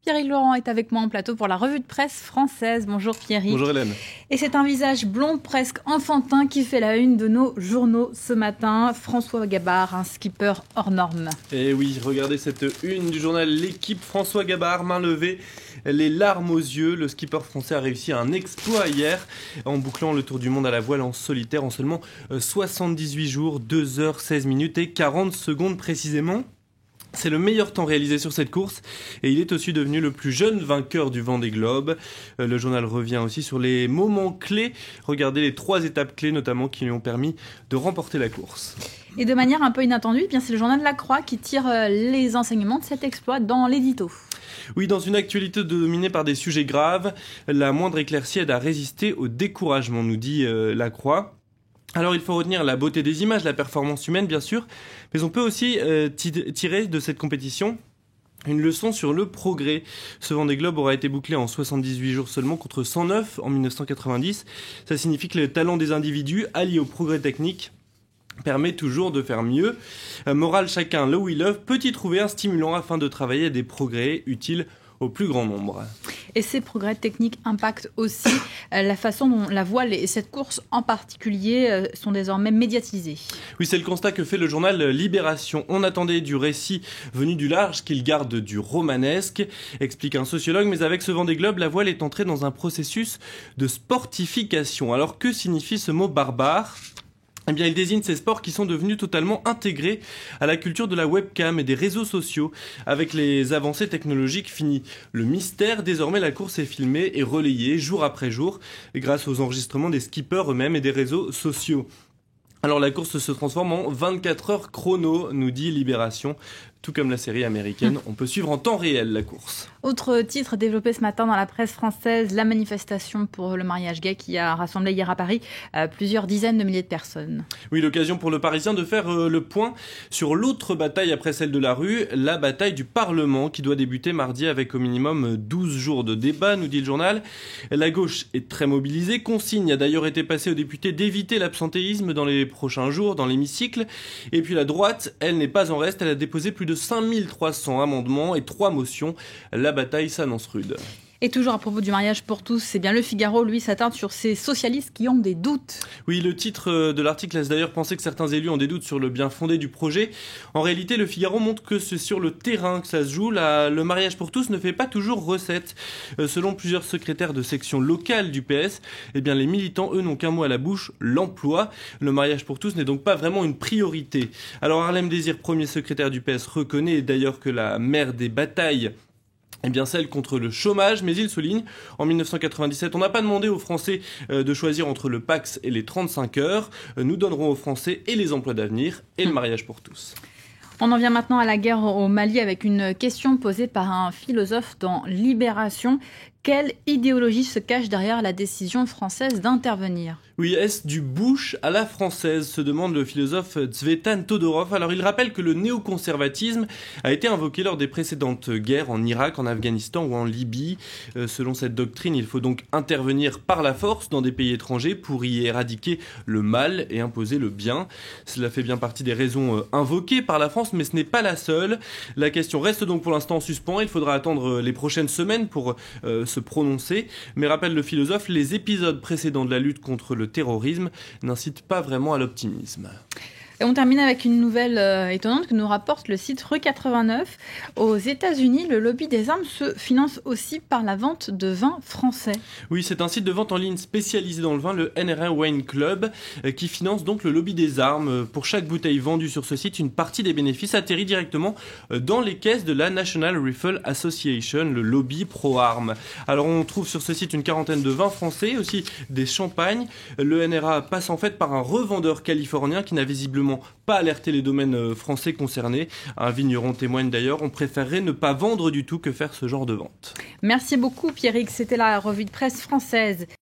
Pierrick Laurent est avec moi en plateau pour la revue de presse française. Bonjour Pierrick. Bonjour Hélène. Et c'est un visage blond presque enfantin qui fait la une de nos journaux ce matin. François Gabard, un skipper hors norme. Et oui, regardez cette une du journal L'Équipe. François Gabard, main levée, les larmes aux yeux. Le skipper français a réussi un exploit hier en bouclant le tour du monde à la voile en solitaire en seulement 78 jours, 2 heures 16 minutes et 40 secondes précisément. C'est le meilleur temps réalisé sur cette course et il est aussi devenu le plus jeune vainqueur du Vendée Globe. Le journal revient aussi sur les moments clés. Regardez les 3 étapes clés notamment qui lui ont permis de remporter la course. Et de manière un peu inattendue, eh bien c'est le journal La Croix qui tire les enseignements de cet exploit dans l'édito. Oui, dans une actualité dominée par des sujets graves, la moindre éclaircie aide à résister au découragement, nous dit La Croix. Alors il faut retenir la beauté des images, la performance humaine bien sûr, mais on peut aussi tirer de cette compétition une leçon sur le progrès. Ce Vendée Globe aura été bouclé en 78 jours seulement contre 109 en 1990. Ça signifie que le talent des individus allié au progrès technique permet toujours de faire mieux. Morale, chacun le will love peut y trouver un stimulant afin de travailler à des progrès utiles au plus grand nombre. Et ces progrès techniques impactent aussi la façon dont la voile et cette course en particulier sont désormais médiatisées. Oui, c'est le constat que fait le journal Libération. On attendait du récit venu du large qu'il garde du romanesque, explique un sociologue, mais avec ce Vendée Globe, la voile est entrée dans un processus de sportification. Alors que signifie ce mot barbare ? Eh bien, il désigne ces sports qui sont devenus totalement intégrés à la culture de la webcam et des réseaux sociaux. Avec les avancées technologiques, fini le mystère. Désormais, la course est filmée et relayée jour après jour grâce aux enregistrements des skippers eux-mêmes et des réseaux sociaux. Alors la course se transforme en 24 heures chrono, nous dit Libération. Tout comme la série américaine, on peut suivre en temps réel la course. Autre titre développé ce matin dans la presse française, la manifestation pour le mariage gay qui a rassemblé hier à Paris plusieurs dizaines de milliers de personnes. Oui, l'occasion pour le Parisien de faire le point sur l'autre bataille après celle de la rue, la bataille du Parlement qui doit débuter mardi avec au minimum 12 jours de débat, nous dit le journal. La gauche est très mobilisée, consigne a d'ailleurs été passée aux députés d'éviter l'absentéisme dans les prochains jours dans l'hémicycle. Et puis la droite, elle n'est pas en reste, elle a déposé plus de 5300 amendements et 3 motions. La bataille s'annonce rude. Et toujours à propos du mariage pour tous, c'est bien Le Figaro, lui, s'attarde sur ces socialistes qui ont des doutes. Oui, le titre de l'article laisse d'ailleurs penser que certains élus ont des doutes sur le bien fondé du projet. En réalité, Le Figaro montre que c'est sur le terrain que ça se joue. Le mariage pour tous ne fait pas toujours recette. Selon plusieurs secrétaires de section locale du PS, eh bien, les militants, eux, n'ont qu'un mot à la bouche, l'emploi. Le mariage pour tous n'est donc pas vraiment une priorité. Alors Harlem Désir, premier secrétaire du PS, reconnaît d'ailleurs que la mère des batailles, eh bien celle contre le chômage, mais il souligne, en 1997, on n'a pas demandé aux Français de choisir entre le Pacs et les 35 heures. Nous donnerons aux Français et les emplois d'avenir et le mariage pour tous. On en vient maintenant à la guerre au Mali avec une question posée par un philosophe dans Libération. Quelle idéologie se cache derrière la décision française d'intervenir ? Oui, est-ce du Bush à la française, se demande le philosophe Tzvetan Todorov. Alors il rappelle que le néoconservatisme a été invoqué lors des précédentes guerres en Irak, en Afghanistan ou en Libye. Selon cette doctrine, il faut donc intervenir par la force dans des pays étrangers pour y éradiquer le mal et imposer le bien. Cela fait bien partie des raisons invoquées par la France, mais ce n'est pas la seule. La question reste donc pour l'instant en suspens. Il faudra attendre les prochaines semaines pour se prononcer. Mais rappelle le philosophe, les épisodes précédents de la lutte contre le terrorisme n'incite pas vraiment à l'optimisme. Et on termine avec une nouvelle étonnante que nous rapporte le site Rue 89. Aux États-Unis, le lobby des armes se finance aussi par la vente de vin français. Oui, c'est un site de vente en ligne spécialisé dans le vin, le NRA Wine Club, qui finance donc le lobby des armes. Pour chaque bouteille vendue sur ce site, une partie des bénéfices atterrit directement dans les caisses de la National Rifle Association, le lobby pro-armes. Alors on trouve sur ce site une quarantaine de vins français, aussi des champagnes. Le NRA passe en fait par un revendeur californien qui n'a visiblement pas alerté les domaines français concernés. Un vigneron témoigne d'ailleurs, on préférerait ne pas vendre du tout que faire ce genre de vente. Merci beaucoup Pierrick, c'était la revue de presse française.